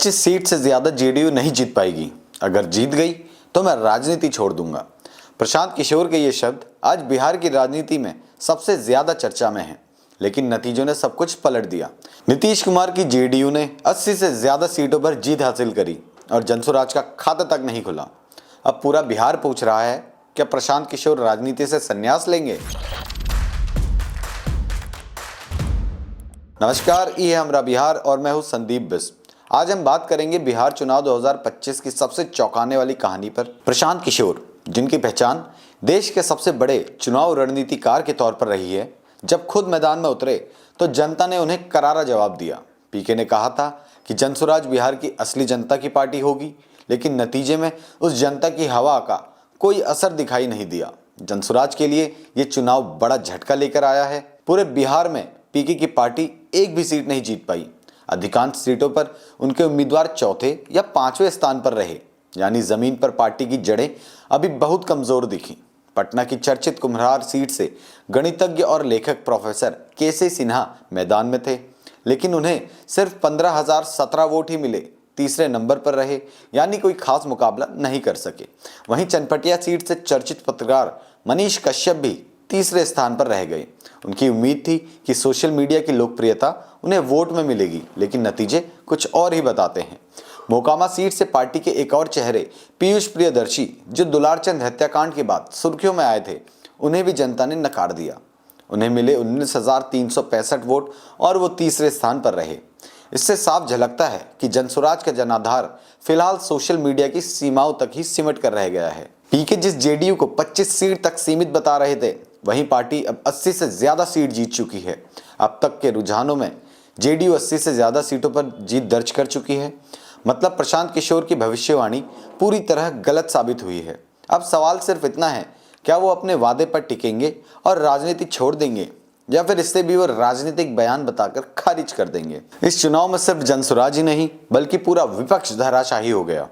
25 seat से ज्यादा JDU नहीं जीत पाएगी। अगर जीत गई तो मैं राजनीति छोड़ दूंगा। प्रशांत किशोर के ये शब्द आज बिहार की राजनीति में सबसे ज्यादा चर्चा में हैं, लेकिन नतीजों ने सब कुछ पलट दिया। नीतीश कुमार की जेडीयू ने 80 से ज्यादा सीटों पर जीत हासिल करी और जनसुराज का खाता तक नहीं खुला। अब पूरा बिहार पूछ रहा है, क्या प्रशांत किशोर राजनीति से संन्यास लेंगे? नमस्कार, ये है हमारा बिहार और मैं हूं संदीप बिष्ट। आज हम बात करेंगे बिहार चुनाव 2025 की सबसे चौंकाने वाली कहानी पर। प्रशांत किशोर, जिनकी पहचान देश के सबसे बड़े चुनाव रणनीतिकार के तौर पर रही है, जब खुद मैदान में उतरे तो जनता ने उन्हें करारा जवाब दिया। पीके ने कहा था कि जनसुराज बिहार की असली जनता की पार्टी होगी, लेकिन नतीजे में उस जनता की हवा का कोई असर दिखाई नहीं दिया। जनसुराज के लिए ये चुनाव बड़ा झटका लेकर आया है। पूरे बिहार में पीके की पार्टी एक भी सीट नहीं जीत पाई। अधिकांश सीटों पर उनके उम्मीदवार चौथे या पांचवें स्थान पर रहे, यानी जमीन पर पार्टी की जड़ें अभी बहुत कमजोर दिखी। पटना की चर्चित कुम्हरार सीट से गणितज्ञ और लेखक प्रोफेसर केसी सिन्हा मैदान में थे, लेकिन उन्हें सिर्फ 15,017 वोट ही मिले। तीसरे नंबर पर रहे, यानी कोई खास मुकाबला नहीं कर सके। वहीं चनपटिया सीट से चर्चित पत्रकार मनीष कश्यप भी तीसरे स्थान पर रह गए। उनकी उम्मीद थी कि सोशल मीडिया की लोकप्रियता उन्हें वोट में मिलेगी, लेकिन नतीजे कुछ और ही बताते हैं। मोकामा सीट से पार्टी के एक और चेहरे पीयूष प्रियदर्शी, जो दुलारचंद हत्याकांड के बाद सुर्खियों में आए थे, उन्हें भी जनता ने नकार दिया। उन्हें मिले 19,365 वोट और वो तीसरे स्थान पर रहे। इससे साफ झलकता है कि जनसुराज का जनाधार फिलहाल सोशल मीडिया की सीमाओं तक ही सिमट कर रह गया है। पीके जिस जेडीयू को 25 सीट तक सीमित बता रहे थे, वहीं पार्टी अब 80 से ज्यादा सीट जीत चुकी है। अब तक के रुझानों में जेडीयू 80 से ज्यादा सीटों पर जीत दर्ज कर चुकी है। मतलब प्रशांत किशोर की भविष्यवाणी पूरी तरह गलत साबित हुई है। अब सवाल सिर्फ इतना है, क्या वो अपने वादे पर टिकेंगे और राजनीति छोड़ देंगे, या फिर इससे भी वो राजनीतिक बयान बताकर खारिज कर देंगे। इस चुनाव में सिर्फ जनसुराज ही नहीं, बल्कि पूरा विपक्ष धराशायी हो गया।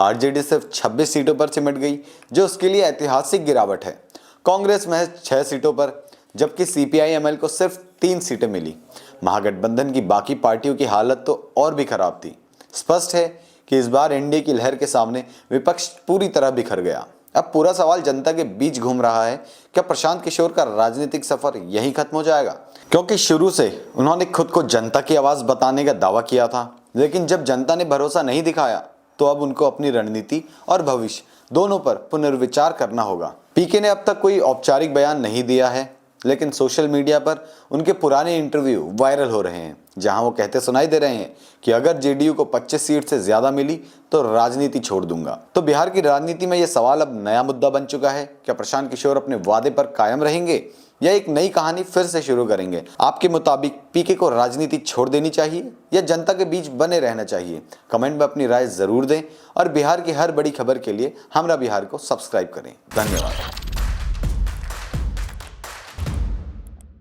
आरजेडी सिर्फ 26 सीटों पर सिमट गई, जो उसके लिए ऐतिहासिक गिरावट है। कांग्रेस महज 6 सीटों पर, जबकि सीपीआई-एमएल को सिर्फ 3 सीटें मिली। महागठबंधन की बाकी पार्टियों की हालत तो और भी खराब थी। स्पष्ट है कि इस बार एनडीए की लहर के सामने विपक्ष पूरी तरह बिखर गया। अब पूरा सवाल जनता के बीच घूम रहा है, क्या प्रशांत किशोर का राजनीतिक सफर यहीं खत्म हो जाएगा? क्योंकि शुरू से उन्होंने खुद को जनता की आवाज बताने का दावा किया था, लेकिन जब जनता ने भरोसा नहीं दिखाया, तो अब उनको अपनी रणनीति और भविष्य दोनों पर पुनर्विचार करना होगा। पीके ने अब तक कोई औपचारिक बयान नहीं दिया है, लेकिन सोशल मीडिया पर उनके पुराने इंटरव्यू वायरल हो रहे हैं, जहां वो कहते सुनाई दे रहे हैं कि अगर जेडीयू को 25 सीट से ज्यादा मिली तो राजनीति छोड़ दूंगा। तो बिहार की राजनीति में यह सवाल अब नया मुद्दा बन चुका है। क्या प्रशांत किशोर अपने वादे पर कायम रहेंगे या एक नई कहानी फिर से शुरू करेंगे? आपके मुताबिक पीके को राजनीति छोड़ देनी चाहिए या जनता के बीच बने रहना चाहिए? कमेंट में अपनी राय जरूर दें और बिहार की हर बड़ी खबर के लिए हमरा बिहार को सब्सक्राइब करें। धन्यवाद।